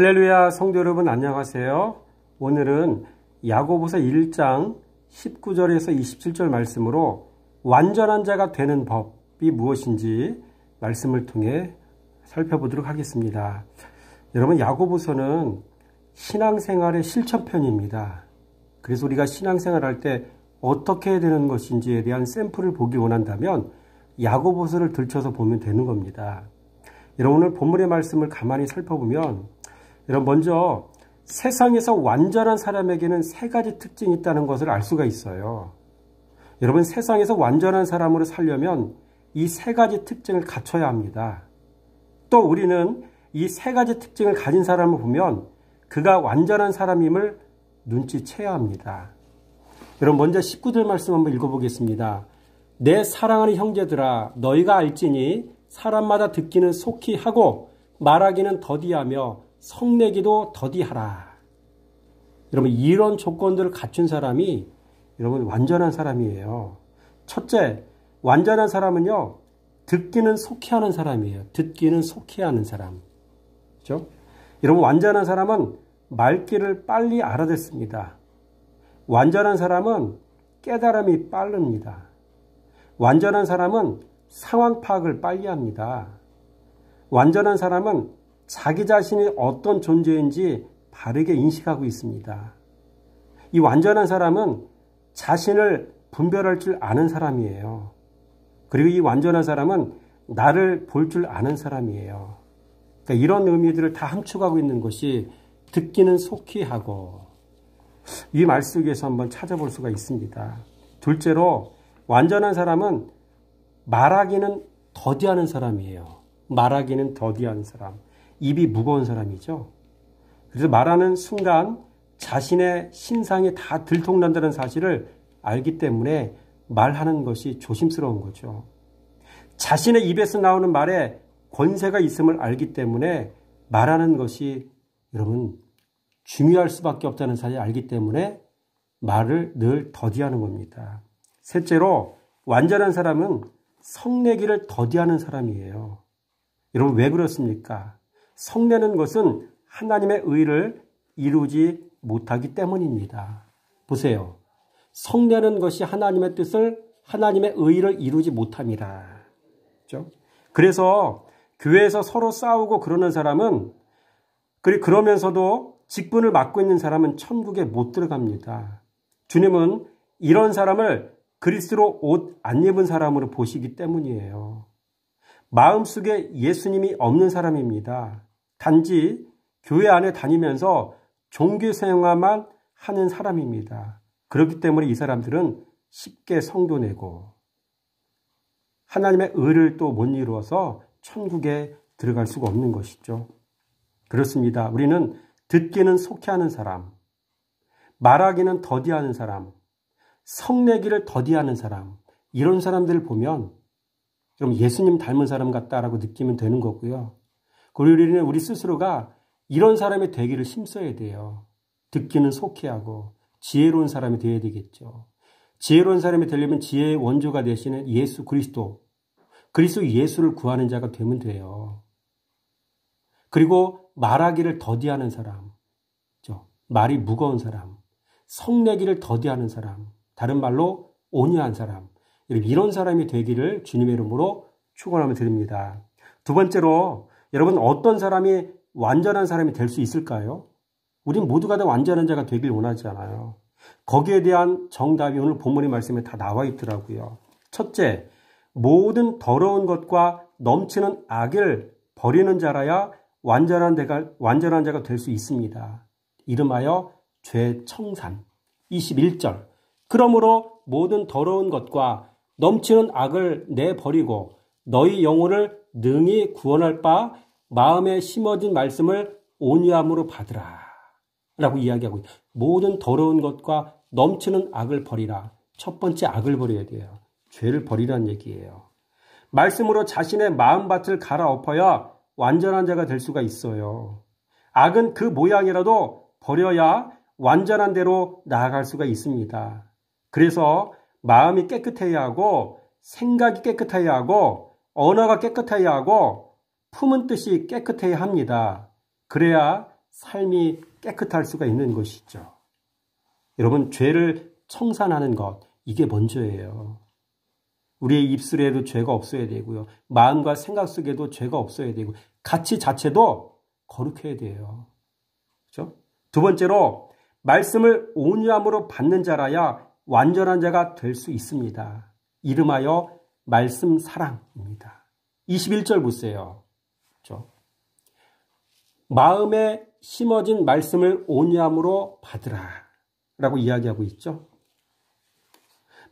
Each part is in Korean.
할렐루야, 성도 여러분 안녕하세요. 오늘은 야고보서 1장 19절에서 27절 말씀으로 완전한 자가 되는 법이 무엇인지 말씀을 통해 살펴보도록 하겠습니다. 여러분, 야고보서는 신앙생활의 실천편입니다. 그래서 우리가 신앙생활할 때 어떻게 해야 되는 것인지에 대한 샘플을 보기 원한다면 야고보서를 들춰서 보면 되는 겁니다. 여러분, 오늘 본문의 말씀을 가만히 살펴보면 여러분, 먼저 세상에서 완전한 사람에게는 세 가지 특징이 있다는 것을 알 수가 있어요. 여러분, 세상에서 완전한 사람으로 살려면 이 세 가지 특징을 갖춰야 합니다. 또 우리는 이 세 가지 특징을 가진 사람을 보면 그가 완전한 사람임을 눈치채야 합니다. 여러분, 먼저 19절 말씀 한번 읽어보겠습니다. 내 사랑하는 형제들아, 너희가 알지니 사람마다 듣기는 속히 하고 말하기는 더디하며 성내기도 더디하라. 여러분, 이런 조건들을 갖춘 사람이 여러분 완전한 사람이에요. 첫째, 완전한 사람은요, 듣기는 속히 하는 사람이에요. 듣기는 속히 하는 사람. 그렇죠? 여러분, 완전한 사람은 말귀를 빨리 알아듣습니다. 완전한 사람은 깨달음이 빠릅니다. 완전한 사람은 상황 파악을 빨리 합니다. 완전한 사람은 자기 자신이 어떤 존재인지 바르게 인식하고 있습니다. 이 완전한 사람은 자신을 분별할 줄 아는 사람이에요. 그리고 이 완전한 사람은 나를 볼 줄 아는 사람이에요. 그러니까 이런 의미들을 다 함축하고 있는 것이 듣기는 속히 하고, 이 말 속에서 한번 찾아볼 수가 있습니다. 둘째로, 완전한 사람은 말하기는 더디하는 사람이에요. 말하기는 더디한 사람. 입이 무거운 사람이죠. 그래서 말하는 순간 자신의 신상이 다 들통난다는 사실을 알기 때문에 말하는 것이 조심스러운 거죠. 자신의 입에서 나오는 말에 권세가 있음을 알기 때문에 말하는 것이 여러분 중요할 수밖에 없다는 사실을 알기 때문에 말을 늘 더디하는 겁니다. 셋째로, 완전한 사람은 성내기를 더디하는 사람이에요. 여러분, 왜 그렇습니까? 성내는 것은 하나님의 의를 이루지 못하기 때문입니다. 보세요. 성내는 것이 하나님의 뜻을, 하나님의 의를 이루지 못함이라. 그렇죠? 그래서 교회에서 서로 싸우고 그러는 사람은, 그러면서도 직분을 맡고 있는 사람은 천국에 못 들어갑니다. 주님은 이런 사람을 그리스도로 옷 안 입은 사람으로 보시기 때문이에요. 마음속에 예수님이 없는 사람입니다. 단지 교회 안에 다니면서 종교 생활만 하는 사람입니다. 그렇기 때문에 이 사람들은 쉽게 성도 내고 하나님의 의를 또 못 이루어서 천국에 들어갈 수가 없는 것이죠. 그렇습니다. 우리는 듣기는 속히 하는 사람, 말하기는 더디하는 사람, 성내기를 더디하는 사람, 이런 사람들을 보면 그럼 예수님 닮은 사람 같다라고 느끼면 되는 거고요. 그리고 우리는 우리 스스로가 이런 사람이 되기를 힘써야 돼요. 듣기는 속히 하고 지혜로운 사람이 되어야 되겠죠. 지혜로운 사람이 되려면 지혜의 원조가 되시는 예수 그리스도 예수를 구하는 자가 되면 돼요. 그리고 말하기를 더디하는 사람, 말이 무거운 사람, 성내기를 더디하는 사람, 다른 말로 온유한 사람, 이런 사람이 되기를 주님의 이름으로 축원하며 드립니다. 두 번째로, 여러분, 어떤 사람이 완전한 사람이 될 수 있을까요? 우린 모두가 다 완전한 자가 되길 원하잖아요. 거기에 대한 정답이 오늘 본문의 말씀에 다 나와 있더라고요. 첫째, 모든 더러운 것과 넘치는 악을 버리는 자라야 완전한 자가 될 수 있습니다. 이름하여 죄청산. 21절. 그러므로 모든 더러운 것과 넘치는 악을 내버리고 너희 영혼을 능히 구원할 바 마음에 심어진 말씀을 온유함으로 받으라. 라고 이야기하고 있어요. 모든 더러운 것과 넘치는 악을 버리라. 첫 번째 악을 버려야 돼요. 죄를 버리라는 얘기예요. 말씀으로 자신의 마음밭을 갈아엎어야 완전한 자가 될 수가 있어요. 악은 그 모양이라도 버려야 완전한 대로 나아갈 수가 있습니다. 그래서 마음이 깨끗해야 하고 생각이 깨끗해야 하고 언어가 깨끗해야 하고 품은 뜻이 깨끗해야 합니다. 그래야 삶이 깨끗할 수가 있는 것이죠. 여러분, 죄를 청산하는 것, 이게 먼저예요. 우리의 입술에도 죄가 없어야 되고요. 마음과 생각 속에도 죄가 없어야 되고, 가치 자체도 거룩해야 돼요. 그렇죠? 두 번째로, 말씀을 온유함으로 받는 자라야 완전한 자가 될 수 있습니다. 이름하여 말씀 사랑입니다. 21절 보세요. 그렇죠? 마음에 심어진 말씀을 온유함으로 받으라 라고 이야기하고 있죠.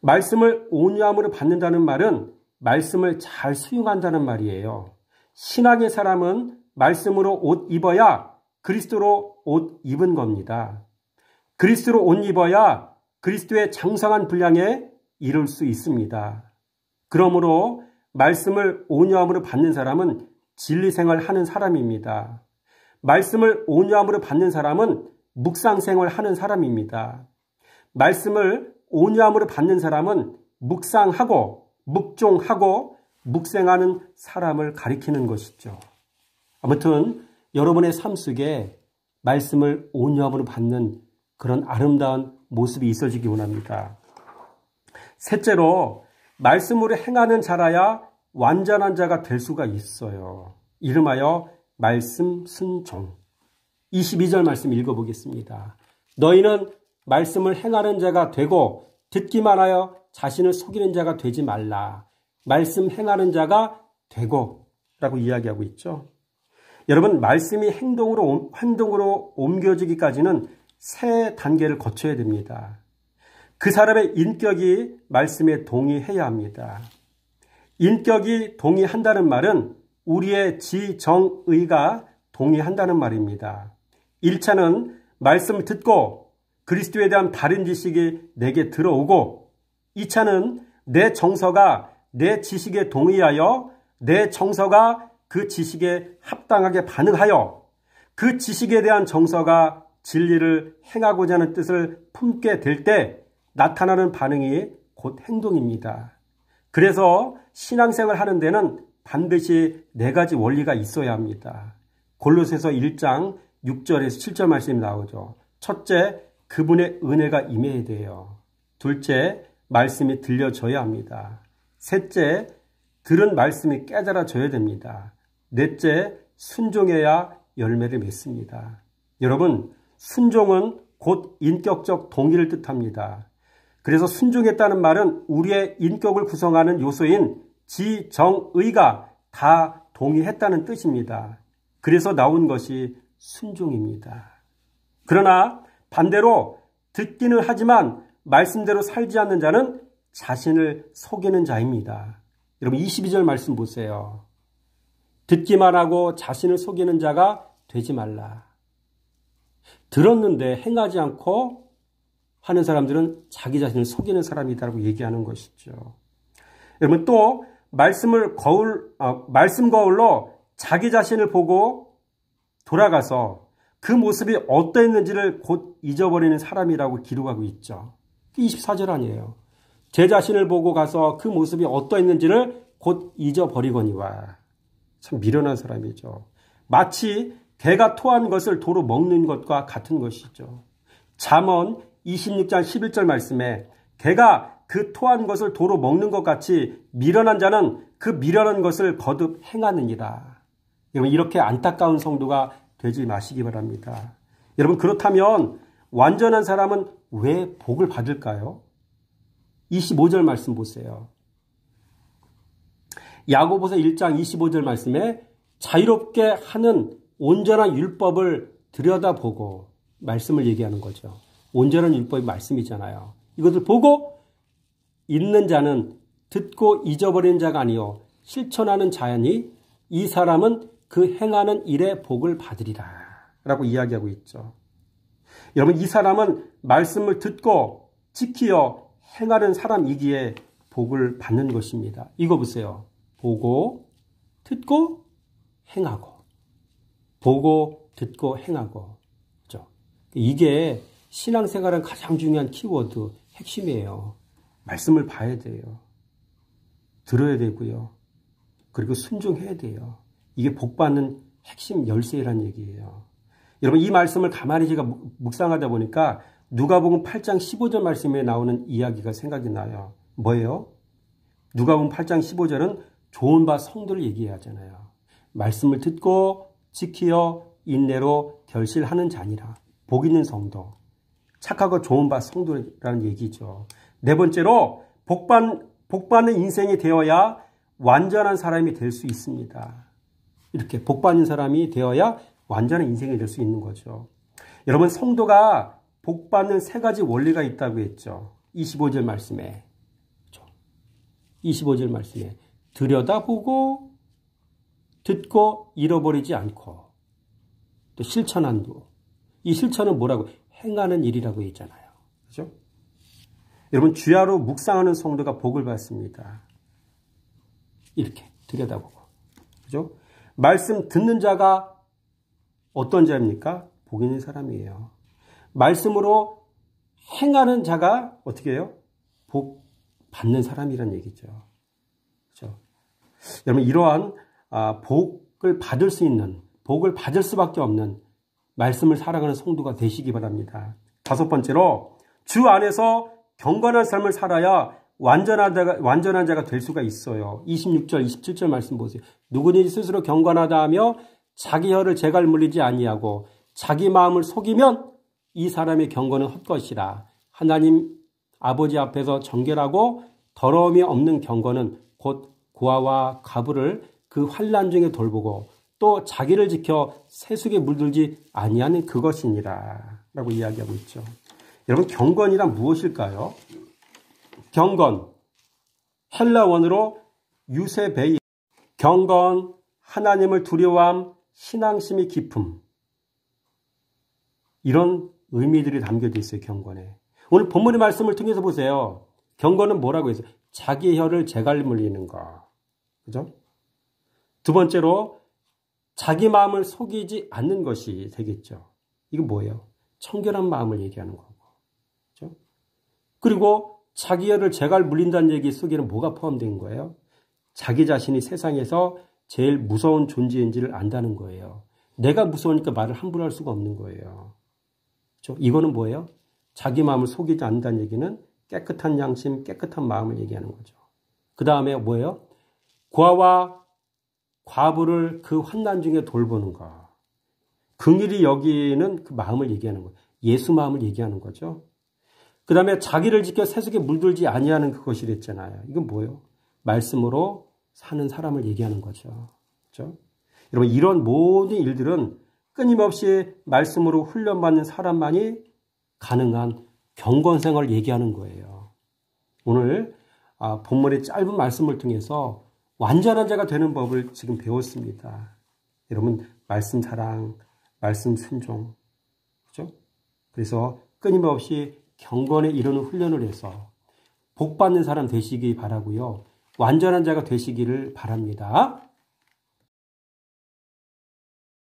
말씀을 온유함으로 받는다는 말은 말씀을 잘 수용한다는 말이에요. 신앙의 사람은 말씀으로 옷 입어야 그리스도로 옷 입은 겁니다. 그리스도로 옷 입어야 그리스도의 장성한 분량에 이룰 수 있습니다. 그러므로 말씀을 온유함으로 받는 사람은 진리생활 하는 사람입니다. 말씀을 온유함으로 받는 사람은 묵상생활 하는 사람입니다. 말씀을 온유함으로 받는 사람은 묵상하고 묵종하고 묵생하는 사람을 가리키는 것이죠. 아무튼 여러분의 삶 속에 말씀을 온유함으로 받는 그런 아름다운 모습이 있어지기 원합니다. 셋째로 말씀으로 행하는 자라야 완전한 자가 될 수가 있어요. 이름하여 말씀 순종. 22절 말씀 읽어보겠습니다. 너희는 말씀을 행하는 자가 되고 듣기만 하여 자신을 속이는 자가 되지 말라. 말씀 행하는 자가 되고 라고 이야기하고 있죠. 여러분, 말씀이 행동으로 옮겨지기까지는 세 단계를 거쳐야 됩니다. 그 사람의 인격이 말씀에 동의해야 합니다. 인격이 동의한다는 말은 우리의 지정의가 동의한다는 말입니다. 1차는 말씀을 듣고 그리스도에 대한 다른 지식이 내게 들어오고 2차는 내 정서가 내 지식에 동의하여 내 정서가 그 지식에 합당하게 반응하여 그 지식에 대한 정서가 진리를 행하고자 하는 뜻을 품게 될 때 나타나는 반응이 곧 행동입니다. 그래서 신앙생활 하는 데는 반드시 네 가지 원리가 있어야 합니다. 골로새서 1장 6절에서 7절 말씀이 나오죠. 첫째, 그분의 은혜가 임해야 돼요. 둘째, 말씀이 들려져야 합니다. 셋째, 들은 말씀이 깨달아져야 됩니다. 넷째, 순종해야 열매를 맺습니다. 여러분, 순종은 곧 인격적 동의를 뜻합니다. 그래서 순종했다는 말은 우리의 인격을 구성하는 요소인 지정의가 다 동의했다는 뜻입니다. 그래서 나온 것이 순종입니다. 그러나 반대로 듣기는 하지만 말씀대로 살지 않는 자는 자신을 속이는 자입니다. 여러분 22절 말씀 보세요. 듣기만 하고 자신을 속이는 자가 되지 말라. 들었는데 행하지 않고 하는 사람들은 자기 자신을 속이는 사람이다라고 얘기하는 것이죠. 여러분 또 말씀 거울로 자기 자신을 보고 돌아가서 그 모습이 어떠했는지를 곧 잊어버리는 사람이라고 기록하고 있죠. 24절 아니에요. 제 자신을 보고 가서 그 모습이 어떠했는지를 곧 잊어버리거니와. 참 미련한 사람이죠. 마치 개가 토한 것을 도로 먹는 것과 같은 것이죠. 잠언 26장 11절 말씀에 개가 그 토한 것을 도로 먹는 것 같이 미련한 자는 그 미련한 것을 거듭 행하느니라. 여러분 이렇게 안타까운 성도가 되지 마시기 바랍니다. 여러분 그렇다면 완전한 사람은 왜 복을 받을까요? 25절 말씀 보세요. 야고보서 1장 25절 말씀에 자유롭게 하는 온전한 율법을 들여다보고 말씀을 얘기하는 거죠. 온전한 율법이 말씀이잖아요. 이것을 보고 있는 자는 듣고 잊어버리는 자가 아니요 실천하는 자니 이 사람은 그 행하는 일에 복을 받으리라 라고 이야기하고 있죠. 여러분 이 사람은 말씀을 듣고 지키어 행하는 사람이기에 복을 받는 것입니다. 이거 보세요. 보고 듣고 행하고 보고 듣고 행하고 그렇죠? 이게 신앙생활은 가장 중요한 키워드 핵심이에요. 말씀을 봐야 돼요. 들어야 되고요. 그리고 순종해야 돼요. 이게 복받는 핵심 열쇠란 얘기예요. 여러분 이 말씀을 가만히 제가 묵상하다 보니까 누가복음 8장 15절 말씀에 나오는 이야기가 생각이 나요. 뭐예요? 누가복음 8장 15절은 좋은 바 성도를 얘기하잖아요. 말씀을 듣고 지키어 인내로 결실하는 자니라. 복 있는 성도. 착하고 좋은 바 성도라는 얘기죠. 네 번째로 복 받는 인생이 되어야 완전한 사람이 될 수 있습니다. 이렇게 복 받는 사람이 되어야 완전한 인생이 될 수 있는 거죠. 여러분 성도가 복 받는 세 가지 원리가 있다고 했죠. 25절 말씀에. 25절 말씀에 들여다보고 듣고 잃어버리지 않고 또 실천한도. 이 실천은 뭐라고? 행하는 일이라고 했잖아요. 그죠? 여러분 주야로 묵상하는 성도가 복을 받습니다. 이렇게 들여다보고. 그죠? 말씀 듣는 자가 어떤 자입니까? 복 있는 사람이에요. 말씀으로 행하는 자가 어떻게 해요? 복 받는 사람이란 얘기죠. 그죠? 여러분 이러한 복을 받을 수 있는, 복을 받을 수밖에 없는 말씀을 살아가는 성도가 되시기 바랍니다. 다섯 번째로 주 안에서 경건한 삶을 살아야 완전한 자가 될 수가 있어요. 26절, 27절 말씀 보세요. 누구든지 스스로 경건하다 하며 자기 혀를 재갈 물리지 아니하고 자기 마음을 속이면 이 사람의 경건은 헛것이라. 하나님 아버지 앞에서 정결하고 더러움이 없는 경건은 곧 고아와 과부를 그 환난 중에 돌보고 또 자기를 지켜 세속에 물들지 아니하는 그것이니라 라고 이야기하고 있죠. 여러분 경건이란 무엇일까요? 경건, 헬라 원어로 유세베이, 경건, 하나님을 두려워함, 신앙심이 깊음, 이런 의미들이 담겨져 있어요. 경건에. 오늘 본문의 말씀을 통해서 보세요. 경건은 뭐라고 했어요? 자기 혀를 재갈 물리는 거. 그죠? 두 번째로 자기 마음을 속이지 않는 것이 되겠죠. 이건 뭐예요? 청결한 마음을 얘기하는 거고. 그죠? 그리고 자기 혀를 재갈 물린다는 얘기 속에는 뭐가 포함된 거예요? 자기 자신이 세상에서 제일 무서운 존재인지를 안다는 거예요. 내가 무서우니까 말을 함부로 할 수가 없는 거예요. 그렇죠? 이거는 뭐예요? 자기 마음을 속이지 않는다는 얘기는 깨끗한 양심, 깨끗한 마음을 얘기하는 거죠. 그 다음에 뭐예요? 고아와 과부를 그 환난 중에 돌보는 거. 긍휼히 여기는 그 마음을 얘기하는 거예요. 예수 마음을 얘기하는 거죠. 그 다음에 자기를 지켜 세속에 물들지 아니하는 그것이랬잖아요. 이건 뭐예요? 말씀으로 사는 사람을 얘기하는 거죠. 그렇죠? 여러분 이런 모든 일들은 끊임없이 말씀으로 훈련받는 사람만이 가능한 경건생활을 얘기하는 거예요. 오늘 본문의 짧은 말씀을 통해서 완전한 자가 되는 법을 지금 배웠습니다. 여러분 말씀 사랑, 말씀 순종, 그렇죠? 그래서 끊임없이 경건에 이르는 훈련을 해서 복 받는 사람 되시기 바라고요. 완전한 자가 되시기를 바랍니다.